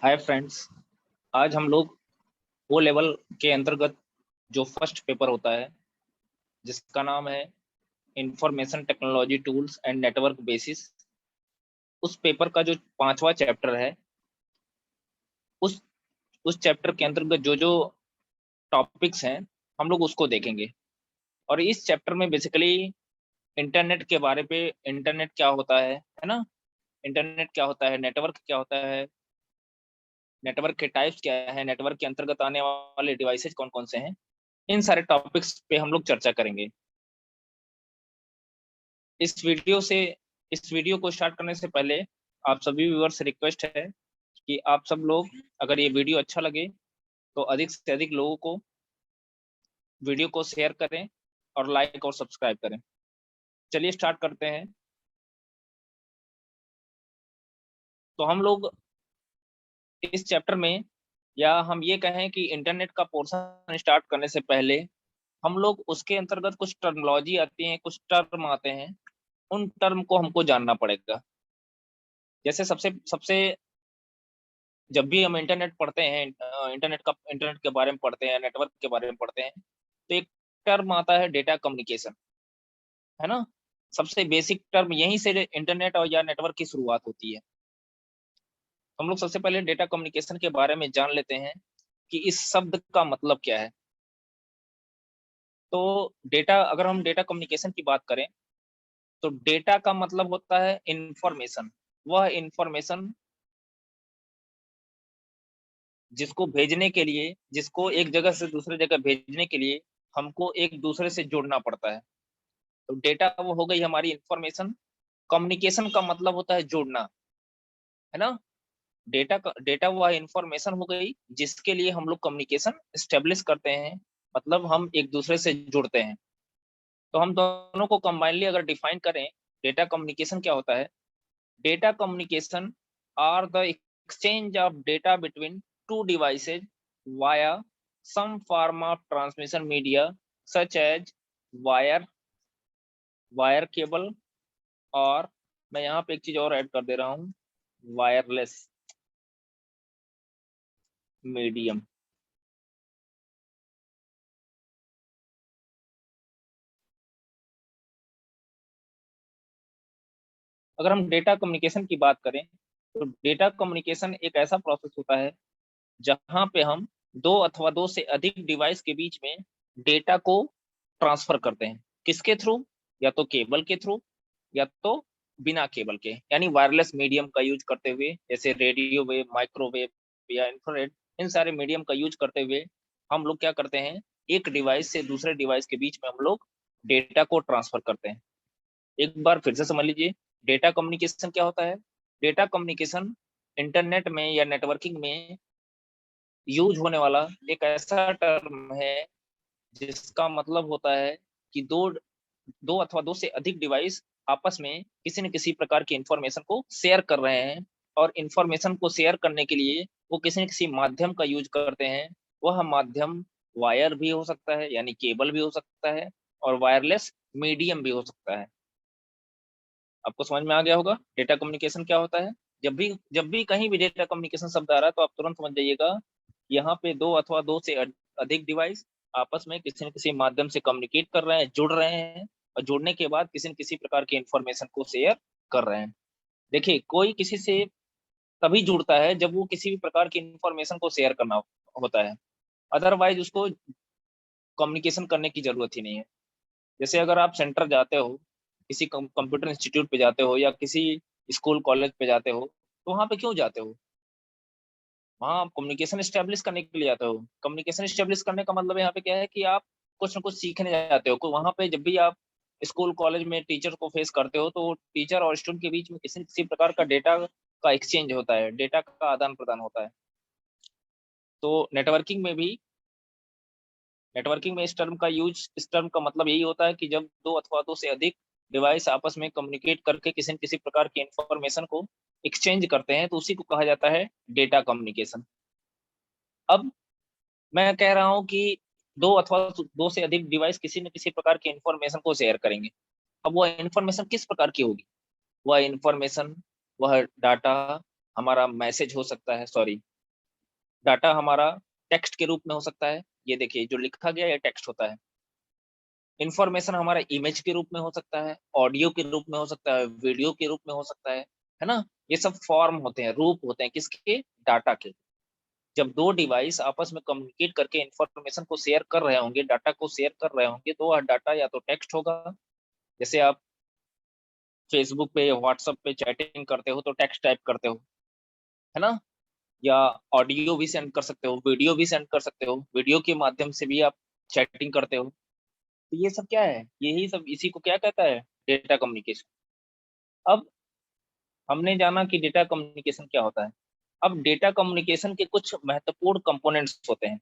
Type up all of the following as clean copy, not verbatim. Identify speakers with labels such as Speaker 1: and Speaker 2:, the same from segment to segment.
Speaker 1: Hi friends. आज हम लोग ओ लेवल के अंतर्गत जो फर्स्ट पेपर होता है जिसका नाम है information technology tools and network basis, उस पेपर का जो पांचवा चैप्टर है उस उस चैप्टर के अंतर्गत जो जो टॉपिक्स हैं हम लोग उसको देखेंगे। और इस चैप्टर में बेसिकली इंटरनेट के बारे पे, इंटरनेट क्या होता है ना, इंटरनेट क्या होता है, नेटवर्क क्या होता है, नेटवर्क के टाइप्स क्या है, नेटवर्क के अंतर्गत आने वाले डिवाइसेज कौन कौन से हैं, इन सारे टॉपिक्स पे हम लोग चर्चा करेंगे। इस वीडियो से इस वीडियो को स्टार्ट करने से पहले आप सभी व्यूअर्स से रिक्वेस्ट है कि आप सब लोग, अगर ये वीडियो अच्छा लगे तो अधिक से अधिक लोगों को वीडियो को शेयर करें और लाइक और सब्सक्राइब करें। चलिए स्टार्ट करते हैं। तो हम लोग इस चैप्टर में, या हम ये कहें कि इंटरनेट का पोर्शन स्टार्ट करने से पहले हम लोग उसके अंतर्गत कुछ टर्मिनोलॉजी आती है, कुछ टर्म आते हैं, उन टर्म को हमको जानना पड़ेगा। जैसे सबसे सबसे जब भी हम इंटरनेट पढ़ते हैं, इंटरनेट के बारे में पढ़ते हैं, नेटवर्क के बारे में पढ़ते हैं, तो एक टर्म आता है डेटा कम्युनिकेशन, है ना। सबसे बेसिक टर्म यहीं से इंटरनेट और या नेटवर्क की शुरुआत होती है। हम लोग सबसे पहले डेटा कम्युनिकेशन के बारे में जान लेते हैं कि इस शब्द का मतलब क्या है। तो डेटा, अगर हम डेटा कम्युनिकेशन की बात करें तो डेटा का मतलब होता है इंफॉर्मेशन। वह इंफॉर्मेशन जिसको भेजने के लिए, जिसको एक जगह से दूसरे जगह भेजने के लिए हमको एक दूसरे से जुड़ना पड़ता है। तो डेटा वो हो गई हमारी इंफॉर्मेशन। कम्युनिकेशन का मतलब होता है जोड़ना, है ना। डेटा वह इंफॉर्मेशन हो गई जिसके लिए हम लोग कम्युनिकेशन स्टेब्लिश करते हैं, मतलब हम एक दूसरे से जुड़ते हैं। तो हम दोनों को कंबाइनली अगर डिफाइन करें, डेटा कम्युनिकेशन क्या होता है। Data communication are the exchange of data between two devices via some form of transmission media such as wire wire cable, और मैं यहाँ पे एक चीज और ऐड कर दे रहा हूँ, वायरलेस मीडियम। अगर हम डेटा कम्युनिकेशन की बात करें तो डेटा कम्युनिकेशन एक ऐसा प्रोसेस होता है जहां पे हम दो अथवा दो से अधिक डिवाइस के बीच में डेटा को ट्रांसफर करते हैं। किसके थ्रू? या तो केबल के थ्रू, या तो बिना केबल के, यानी वायरलेस मीडियम का यूज करते हुए, जैसे रेडियो वेव, माइक्रोवेव या इंफ्रारेड, इन सारे मीडियम का यूज करते हुए हम लोग क्या करते हैं, एक डिवाइस से दूसरे डिवाइस के बीच में हम लोग डेटा को ट्रांसफर करते हैं। एक बार फिर से समझ लीजिए, डेटा कम्युनिकेशन क्या होता है। डेटा कम्युनिकेशन इंटरनेट में या नेटवर्किंग में यूज होने वाला एक ऐसा टर्म है जिसका मतलब होता है कि दो दो अथवा दो से अधिक डिवाइस आपस में किसी न किसी प्रकार की इंफॉर्मेशन को शेयर कर रहे हैं, और इंफॉर्मेशन को शेयर करने के लिए वो किसी न किसी माध्यम का यूज करते हैं। वह माध्यम वायर भी हो सकता है, यानी केबल भी हो सकता है, और वायरलेस मीडियम भी हो सकता है। आपको समझ में आ गया होगा डेटा कम्युनिकेशन क्या होता है। जब भी कहीं भी डेटा कम्युनिकेशन शब्द आ रहा है तो आप तुरंत समझ जाइएगा, यहाँ पे दो अथवा दो से अधिक डिवाइस आपस में किसी न किसी माध्यम से कम्युनिकेट कर रहे हैं, जुड़ रहे हैं, और जुड़ने के बाद किसी न किसी प्रकार की इंफॉर्मेशन को शेयर कर रहे हैं। देखिए, कोई किसी से तभी जुड़ता है जब वो किसी भी प्रकार की इंफॉर्मेशन को शेयर करना होता है, अदरवाइज उसको कम्युनिकेशन करने की जरूरत ही नहीं है। जैसे अगर आप सेंटर जाते हो, किसी कंप्यूटर इंस्टीट्यूट पे जाते हो, या किसी स्कूल कॉलेज पे जाते हो, तो वहां पे क्यों जाते हो? वहां आप कम्युनिकेशन स्टेब्लिश करने के लिए जाते हो। कम्युनिकेशन स्टेब्लिश करने का मतलब यहाँ पे क्या है कि आप कुछ ना कुछ सीखने जाते हो। वहां पे जब भी आप स्कूल कॉलेज में टीचर को फेस करते हो तो टीचर और स्टूडेंट के बीच में किसी न किसी प्रकार का डेटा का एक्सचेंज होता है, डेटा का आदान प्रदान होता है। तो नेटवर्किंग में इस टर्म का मतलब यही होता है कि जब दो अथवा दो से अधिक डिवाइस आपस में कम्युनिकेट करके किसी न किसी प्रकार की इंफॉर्मेशन को एक्सचेंज करते हैं, तो उसी को कहा जाता है डेटा कम्युनिकेशन। अब मैं कह रहा हूं कि दो अथवा दो से अधिक डिवाइस किसी न किसी प्रकार की इंफॉर्मेशन को शेयर करेंगे। अब वह इंफॉर्मेशन किस प्रकार की होगी? वह इंफॉर्मेशन, वह डाटा, हमारा मैसेज हो सकता है, सॉरी, डाटा हमारा टेक्स्ट के रूप में हो सकता है, ये देखिए जो लिखा गया ये टेक्स्ट होता है। इंफॉर्मेशन हमारा इमेज के रूप में हो सकता है, ऑडियो के रूप में हो सकता है, वीडियो के रूप में हो सकता है ना। ये सब फॉर्म होते हैं, रूप होते हैं किसके, डाटा के। जब दो डिवाइस आपस में कम्युनिकेट करके इंफॉर्मेशन को शेयर कर रहे होंगे, डाटा को शेयर कर रहे होंगे, तो वह डाटा या तो टेक्स्ट होगा, जैसे आप फेसबुक पे या व्हाट्सएप पे चैटिंग करते हो तो टेक्स्ट टाइप करते हो, है ना। या ऑडियो भी सेंड कर सकते हो, वीडियो भी सेंड कर सकते हो, वीडियो के माध्यम से भी आप चैटिंग करते हो। तो ये सब क्या है, यही सब इसी को क्या कहता है, डेटा कम्युनिकेशन। अब हमने जाना कि डेटा कम्युनिकेशन क्या होता है। अब डेटा कम्युनिकेशन के कुछ महत्वपूर्ण कंपोनेंट्स होते हैं।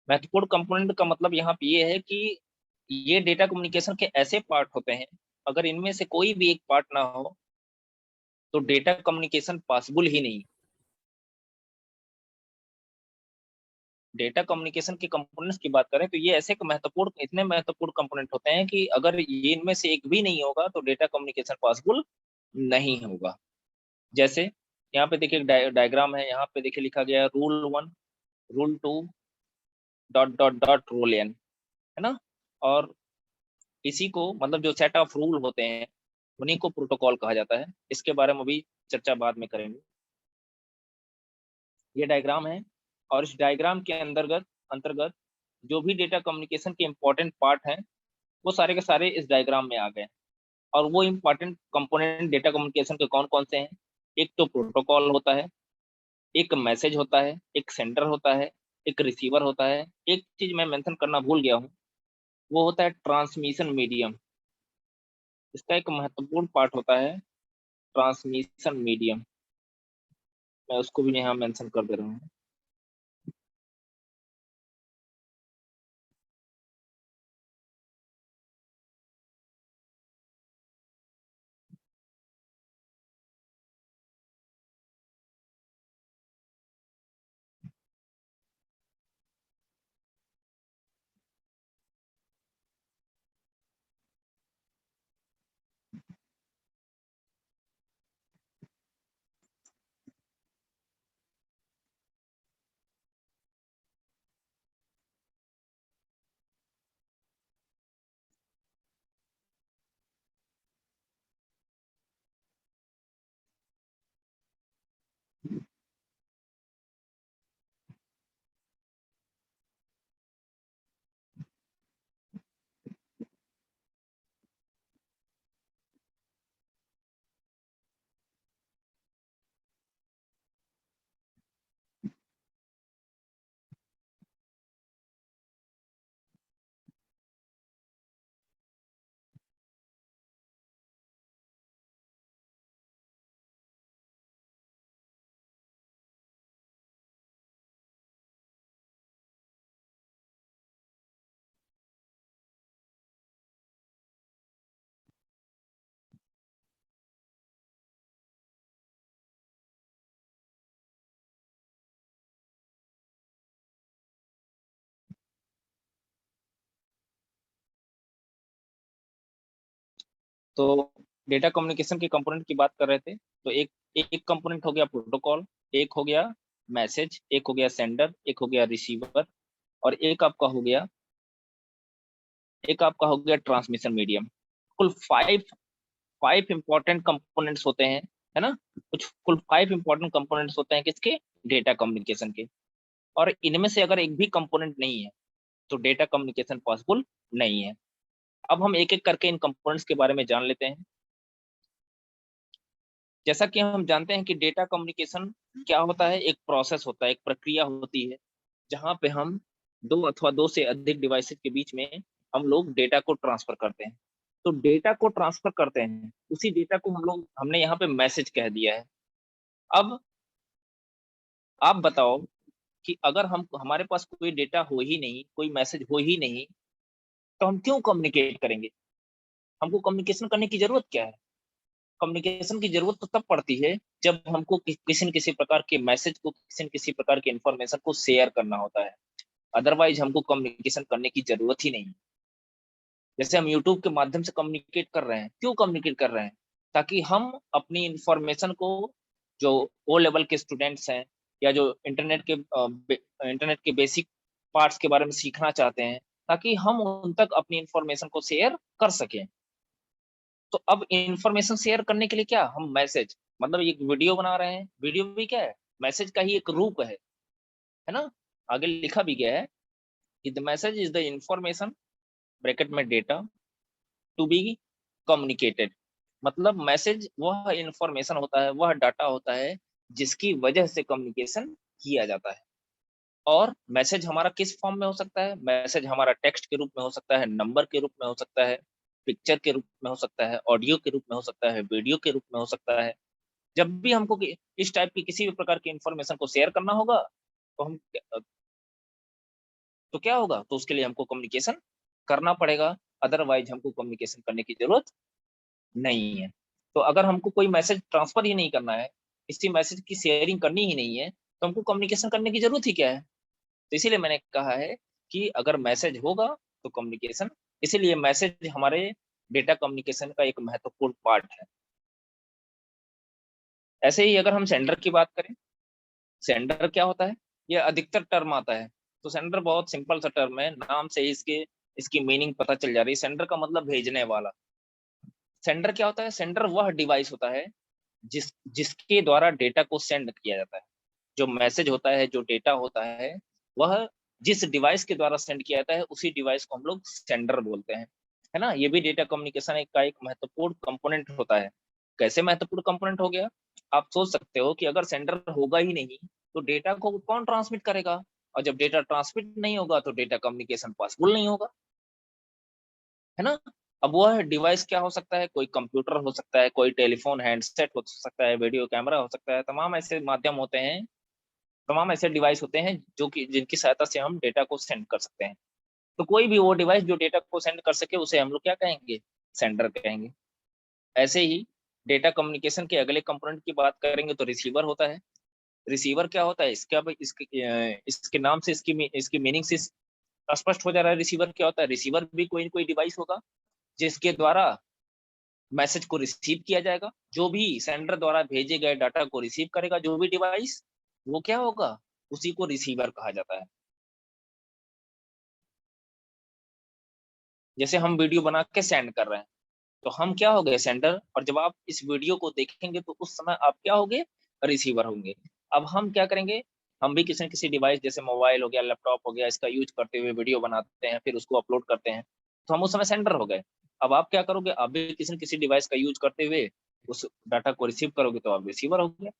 Speaker 1: महत्वपूर्ण कंपोनेंट का मतलब यहाँ पे ये है कि ये डेटा कम्युनिकेशन के ऐसे पार्ट होते हैं, अगर इनमें से कोई भी एक पार्ट ना हो तो डेटा कम्युनिकेशन पॉसिबल ही नहीं। डेटा कम्युनिकेशन के कंपोनेंट्स की बात करें तो ये ऐसे महत्वपूर्ण, इतने महत्वपूर्ण कंपोनेंट होते हैं कि अगर ये इनमें से एक भी नहीं होगा तो डेटा कम्युनिकेशन पॉसिबल नहीं होगा। जैसे यहाँ पे देखिए डायग्राम है, यहाँ पे देखिए लिखा गया है rule 1, rule 2, dot dot dot rule n, है ना। और इसी को मतलब जो सेट ऑफ रूल होते हैं उन्हीं को प्रोटोकॉल कहा जाता है। इसके बारे में भी चर्चा बाद में करेंगे। ये डायग्राम है और इस डायग्राम के अंतर्गत अंतर्गत जो भी डेटा कम्युनिकेशन के इंपॉर्टेंट पार्ट हैं वो सारे के सारे इस डायग्राम में आ गए। और वो इंपॉर्टेंट कंपोनेंट डेटा कम्युनिकेशन के कौन कौन से हैं, एक तो प्रोटोकॉल होता है, एक मैसेज होता है, एक सेंडर होता है, एक रिसीवर होता है, एक चीज मैं मेंशन करना भूल गया हूँ, वो होता है ट्रांसमिशन मीडियम। इसका एक महत्वपूर्ण पार्ट होता है ट्रांसमिशन मीडियम, मैं उसको भी यहाँ मेंशन कर दे रहा हूँ। तो डेटा कम्युनिकेशन के कंपोनेंट की बात कर रहे थे, तो एक एक कंपोनेंट हो गया प्रोटोकॉल, एक हो गया मैसेज, एक हो गया सेंडर, एक हो गया रिसीवर, और एक आपका हो गया ट्रांसमिशन मीडियम। कुल फाइव फाइव इंपॉर्टेंट कंपोनेंट्स होते हैं, है ना। कुल 5 इंपॉर्टेंट कंपोनेंट्स होते हैं किसके, डेटा कम्युनिकेशन के। और इनमें से अगर एक भी कंपोनेंट नहीं है तो डेटा कम्युनिकेशन पॉसिबल नहीं है। अब हम एक एक करके इन कंपोनेंट्स के बारे में जान लेते हैं। जैसा कि हम जानते हैं कि डेटा कम्युनिकेशन क्या होता है, एक प्रोसेस होता है, एक प्रक्रिया होती है, जहां पे हम दो अथवा दो से अधिक डिवाइसेस के बीच में हम लोग डेटा को ट्रांसफर करते हैं। तो डेटा को ट्रांसफर करते हैं, उसी डेटा को हमने यहाँ पे मैसेज कह दिया है। अब आप बताओ कि अगर हम हमारे पास कोई डेटा हो ही नहीं, कोई मैसेज हो ही नहीं, तो हम क्यों कम्युनिकेट करेंगे। हमको कम्युनिकेशन करने की जरूरत क्या है। कम्युनिकेशन की जरूरत तो तब पड़ती है जब हमको किसी न किसी प्रकार के मैसेज को, किसी न किसी प्रकार के इंफॉर्मेशन को शेयर करना होता है। अदरवाइज हमको कम्युनिकेशन करने की जरूरत ही नहीं। जैसे हम यूट्यूब के माध्यम से कम्युनिकेट कर रहे हैं, क्यों कम्युनिकेट कर रहे हैं, ताकि हम अपनी इंफॉर्मेशन को, जो ओ लेवल के स्टूडेंट्स हैं या जो इंटरनेट के बेसिक पार्ट्स के बारे में सीखना चाहते हैं, ताकि हम उन तक अपनी इंफॉर्मेशन को शेयर कर सकें। तो अब इंफॉर्मेशन शेयर करने के लिए क्या, हम मैसेज, मतलब एक वीडियो बना रहे हैं, वीडियो भी क्या है, मैसेज का ही एक रूप है ना। आगे लिखा भी गया है कि the message is the information, bracket में डेटा, टू बी कम्युनिकेटेड। मतलब मैसेज वह इंफॉर्मेशन होता है, वह डाटा होता है जिसकी वजह से कम्युनिकेशन किया जाता है। और मैसेज हमारा किस फॉर्म में हो सकता है, मैसेज हमारा टेक्स्ट के रूप में हो सकता है, नंबर के रूप में हो सकता है, पिक्चर के रूप में हो सकता है, ऑडियो के रूप में हो सकता है, वीडियो के रूप में हो सकता है। जब भी हमको इस टाइप की किसी भी प्रकार की इंफॉर्मेशन को शेयर करना होगा, तो हम तो क्या होगा, तो उसके लिए हमको कम्युनिकेशन करना पड़ेगा, अदरवाइज हमको कम्युनिकेशन करने की जरूरत नहीं है। तो अगर हमको कोई मैसेज ट्रांसफर ही नहीं करना है, किसी मैसेज की शेयरिंग करनी ही नहीं है, तो हमको कम्युनिकेशन करने की जरूरत ही क्या है। तो इसीलिए मैंने कहा है कि अगर मैसेज होगा तो कम्युनिकेशन, इसीलिए मैसेज हमारे डेटा कम्युनिकेशन का एक महत्वपूर्ण पार्ट है। ऐसे ही अगर हम सेंडर की बात करें, सेंडर क्या होता है, ये अधिकतर टर्म आता है। तो सेंडर बहुत सिंपल सा टर्म है, नाम से ही इसके इसकी मीनिंग पता चल जा रही है। सेंडर का मतलब भेजने वाला। सेंडर क्या होता है, सेंडर वह डिवाइस होता है जिसके द्वारा डेटा को सेंड किया जाता है। जो मैसेज होता है, जो डेटा होता है, वह जिस डिवाइस के द्वारा सेंड किया जाता है, उसी डिवाइस को हम लोग सेंडर बोलते हैं, है ना। ये भी डेटा कम्युनिकेशन का एक महत्वपूर्ण कंपोनेंट होता है। कैसे महत्वपूर्ण कंपोनेंट हो गया, आप सोच सकते हो कि अगर सेंडर होगा ही नहीं तो डेटा को कौन ट्रांसमिट करेगा, और जब डेटा ट्रांसमिट नहीं होगा तो डेटा कम्युनिकेशन पॉसिबल नहीं होगा, है ना। अब वह डिवाइस क्या हो सकता है, कोई कंप्यूटर हो सकता है, कोई टेलीफोन हैंडसेट हो सकता है, वीडियो कैमरा हो सकता है, तमाम ऐसे माध्यम होते हैं, तमाम ऐसे डिवाइस होते हैं जो कि जिनकी सहायता से हम डेटा को सेंड कर सकते हैं। तो कोई भी वो डिवाइस जो डेटा को सेंड कर सके उसे हम लोग क्या कहेंगे, सेंडर कहेंगे। ऐसे ही डेटा कम्युनिकेशन के अगले कंपोनेंट की बात करेंगे तो रिसीवर होता है। रिसीवर क्या होता है, इसके नाम से इसकी मीनिंग से स्पष्ट हो जा रहा है। रिसीवर क्या होता है, रिसीवर भी कोई कोई डिवाइस होगा जिसके द्वारा मैसेज को रिसीव किया जाएगा। जो भी सेंडर द्वारा भेजे गए डाटा को रिसीव करेगा जो भी डिवाइस, वो क्या होगा, उसी को रिसीवर कहा जाता है। जैसे हम वीडियो बना के सेंड कर रहे हैं, तो हम क्या हो गए, सेंडर, और जब आप इस वीडियो को देखेंगे तो उस समय आप क्या होंगे, रिसीवर होंगे। अब हम क्या करेंगे, हम भी किसी न किसी डिवाइस जैसे मोबाइल हो गया, लैपटॉप हो गया, इसका यूज करते हुए वीडियो बनाते हैं, फिर उसको अपलोड करते हैं, तो हम उस समय सेंडर हो गए। अब आप क्या करोगे, आप भी किसी न किसी डिवाइस का यूज करते हुए उस डाटा को रिसीव करोगे, तो आप रिसीवर हो गए।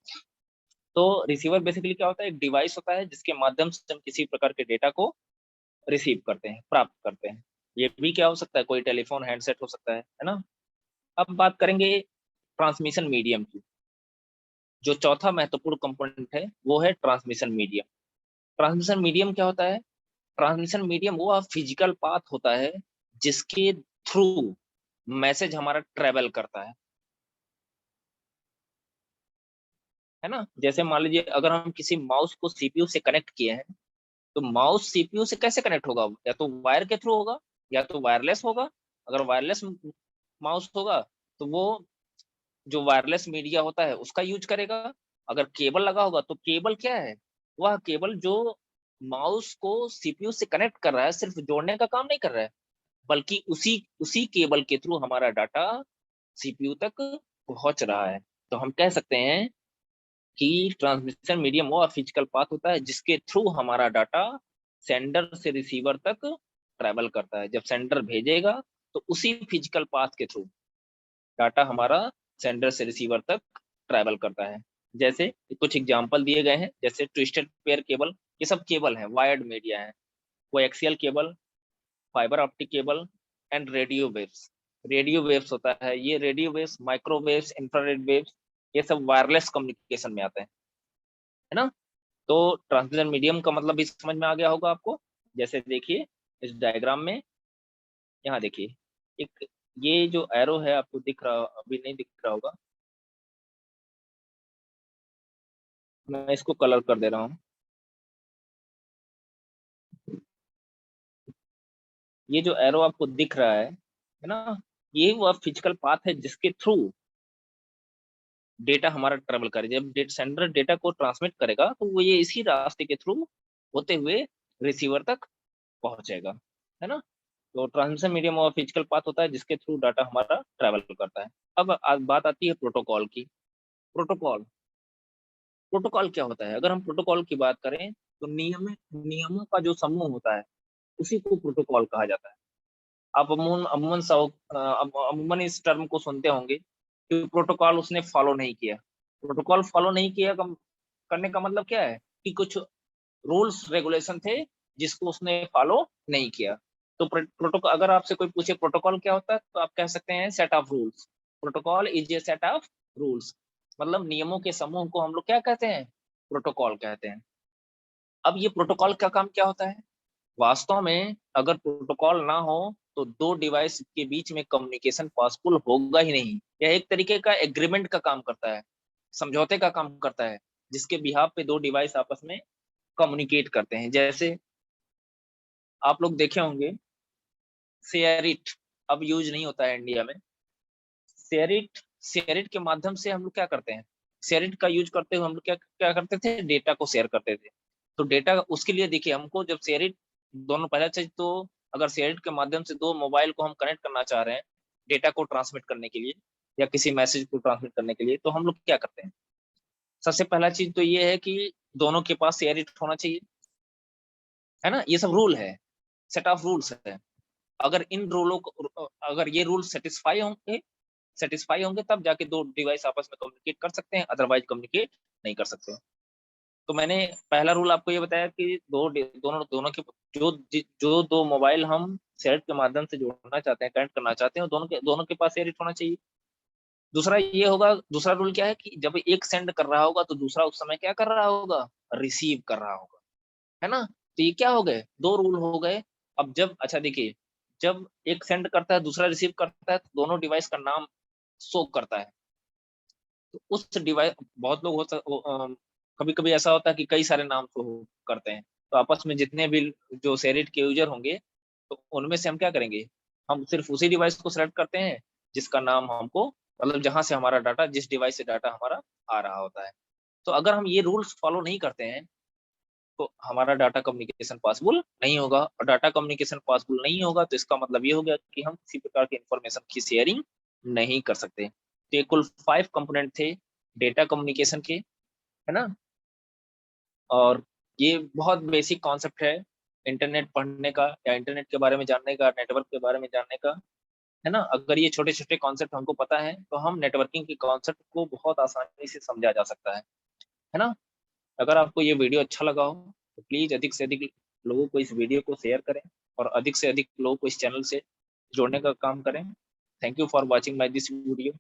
Speaker 1: तो रिसीवर बेसिकली क्या होता है, एक डिवाइस होता है जिसके माध्यम से हम किसी प्रकार के डेटा को रिसीव करते हैं, प्राप्त करते हैं। ये भी क्या हो सकता है, कोई टेलीफोन हैंडसेट हो सकता है ना। अब बात करेंगे ट्रांसमिशन मीडियम की। जो चौथा महत्वपूर्ण कंपोनेंट है वो है ट्रांसमिशन मीडियम। ट्रांसमिशन मीडियम क्या होता है, ट्रांसमिशन मीडियम वो फिजिकल पाथ होता है जिसके थ्रू मैसेज हमारा ट्रेवल करता है ना। जैसे मान लीजिए अगर हम किसी माउस को सीपीयू से कनेक्ट किए हैं, तो माउस सीपीयू से कैसे कनेक्ट होगा, या तो वायर के थ्रू होगा या तो वायरलेस होगा। अगर वायरलेस माउस होगा तो वो जो वायरलेस मीडिया होता है उसका यूज करेगा। अगर केबल लगा होगा तो केबल क्या है, वह केबल जो माउस को सीपीयू से कनेक्ट कर रहा है, सिर्फ जोड़ने का काम नहीं कर रहा है, बल्कि उसी उसी केबल के थ्रू हमारा डाटा सीपीयू तक पहुंच रहा है। तो हम कह सकते हैं कि ट्रांसमिशन मीडियम वो फिजिकल पाथ होता है जिसके थ्रू हमारा डाटा सेंडर से रिसीवर तक ट्रैवल करता है। जब सेंडर भेजेगा तो उसी फिजिकल पाथ के थ्रू डाटा हमारा सेंडर से रिसीवर तक ट्रैवल करता है। जैसे कुछ एग्जांपल दिए गए हैं, जैसे ट्विस्टेड पेयर केबल, ये सब केबल है, वायर्ड मीडिया है। कोई axial cable, fibre optic cable, and radio waves. Radio waves होता है, ये radio waves, microwaves, infrared waves, ये सब वायरलेस कम्युनिकेशन में आते हैं, है ना। तो ट्रांसमिशन मीडियम का मतलब भी समझ में आ गया होगा आपको। जैसे देखिए इस डायग्राम में, यहाँ देखिए, एक ये जो एरो है आपको दिख रहा, अभी नहीं दिख रहा होगा, मैं इसको कलर कर दे रहा हूँ। ये जो एरो आपको दिख रहा है ना, ये वह फिजिकल पाथ है जिसके थ्रू डेटा हमारा ट्रेवल करे। जब सेंडर डेटा को ट्रांसमिट करेगा तो वो ये इसी रास्ते के थ्रू होते हुए रिसीवर तक पहुंचेगा, है ना। तो ट्रांसमिशन मीडियम और फिजिकल पाथ होता है जिसके थ्रू डाटा हमारा ट्रैवल करता है। अब बात आती है प्रोटोकॉल की। प्रोटोकॉल प्रोटोकॉल क्या होता है? अगर हम प्रोटोकॉल की बात करें तो नियमों का जो समूह होता है उसी को प्रोटोकॉल कहा जाता है। आप अमूमन इस टर्म को सुनते होंगे कि प्रोटोकॉल उसने फॉलो नहीं किया। प्रोटोकॉल फॉलो नहीं किया करने का मतलब क्या है कि कुछ रूल्स रेगुलेशन थे जिसको उसने फॉलो नहीं किया। तो प्रोटोकॉल, अगर आपसे कोई पूछे प्रोटोकॉल क्या होता है तो आप कह सकते हैं set of rules. Protocol is a set of rules, मतलब नियमों के समूह को हम लोग क्या कहते हैं? प्रोटोकॉल कहते हैं। अब ये प्रोटोकॉल का काम क्या होता है? वास्तव में अगर प्रोटोकॉल ना हो तो दो डिवाइस के बीच में कम्युनिकेशन पॉसिबल होगा ही नहीं। यह एक तरीके का एग्रीमेंट का काम करता है, समझौते का काम करता है, जिसके बिहाफ पे दो डिवाइस आपस में कम्युनिकेट करते हैं। जैसे आप लोग देखे होंगे शेयरिट, अब यूज नहीं होता है इंडिया में। शेयरिट शेयरिट के माध्यम से हम लोग क्या करते हैं? शेयरिट का यूज करते हुए हम लोग क्या क्या करते थे? डेटा को शेयर करते थे। तो डेटा उसके लिए देखिए, हमको जब शेयरिट दोनों पहला चीज तो, अगर शेयरिट के माध्यम से दो मोबाइल को हम कनेक्ट करना चाह रहे हैं डेटा को ट्रांसमिट करने के लिए या किसी मैसेज को ट्रांसमिट करने के लिए, तो हम लोग क्या करते हैं? सबसे पहला चीज तो ये है कि दोनों के पास शेयरिट होना चाहिए, है ना। ये सब रूल है, सेट ऑफ रूल्स है। अगर इन रूलों को, अगर ये रूल सेटिस्फाई होंगे तब जाके दो डिवाइस आपस में कम्युनिकेट कर सकते हैं, अदरवाइज कम्युनिकेट नहीं कर सकते। तो मैंने पहला रूल आपको ये बताया कि दोनों दोनों के जो दो मोबाइल हम शेयर के माध्यम से जोड़ना चाहते हैं, कनेक्ट करना चाहते हैं, दोनों के पास शेयर होना चाहिए। दूसरा ये होगा, दूसरा रूल क्या है कि जब एक सेंड कर रहा होगा तो दूसरा उस समय क्या कर रहा होगा? रिसीव कर रहा होगा, है ना। तो ये क्या हो गए? दो रूल हो गए। अब जब, अच्छा देखिए, जब एक सेंड करता है दूसरा रिसीव करता है तो दोनों डिवाइस का नाम शो करता है। तो उस डिवाइस, बहुत लोग कभी कभी ऐसा होता है कि कई सारे नाम शो करते हैं, तो आपस में जितने भी जो शेरिट के यूजर होंगे तो उनमें से हम क्या करेंगे? हम सिर्फ उसी डिवाइस को सेलेक्ट करते हैं जिसका नाम हमको, मतलब जहां से हमारा डाटा, जिस डिवाइस से डाटा हमारा आ रहा होता है। तो अगर हम ये रूल्स फॉलो नहीं करते हैं तो हमारा डाटा कम्युनिकेशन पॉसिबल नहीं होगा, और डाटा कम्युनिकेशन पॉसिबल नहीं होगा तो इसका मतलब ये हो गया कि हम किसी प्रकार की इंफॉर्मेशन की शेयरिंग नहीं कर सकते। तो ये कुल 5 कंपोनेंट थे डेटा कम्युनिकेशन के, है ना। और ये बहुत बेसिक कॉन्सेप्ट है इंटरनेट पढ़ने का या इंटरनेट के बारे में जानने का, नेटवर्क के बारे में जानने का, है ना। अगर ये छोटे छोटे कॉन्सेप्ट हमको पता है तो हम नेटवर्किंग के कॉन्सेप्ट को बहुत आसानी से समझा जा सकता है ना। अगर आपको ये वीडियो अच्छा लगा हो तो प्लीज अधिक से अधिक लोगों को इस वीडियो को शेयर करें और अधिक से अधिक लोगों को इस चैनल से जोड़ने का काम करें। Thank you for watching my this video.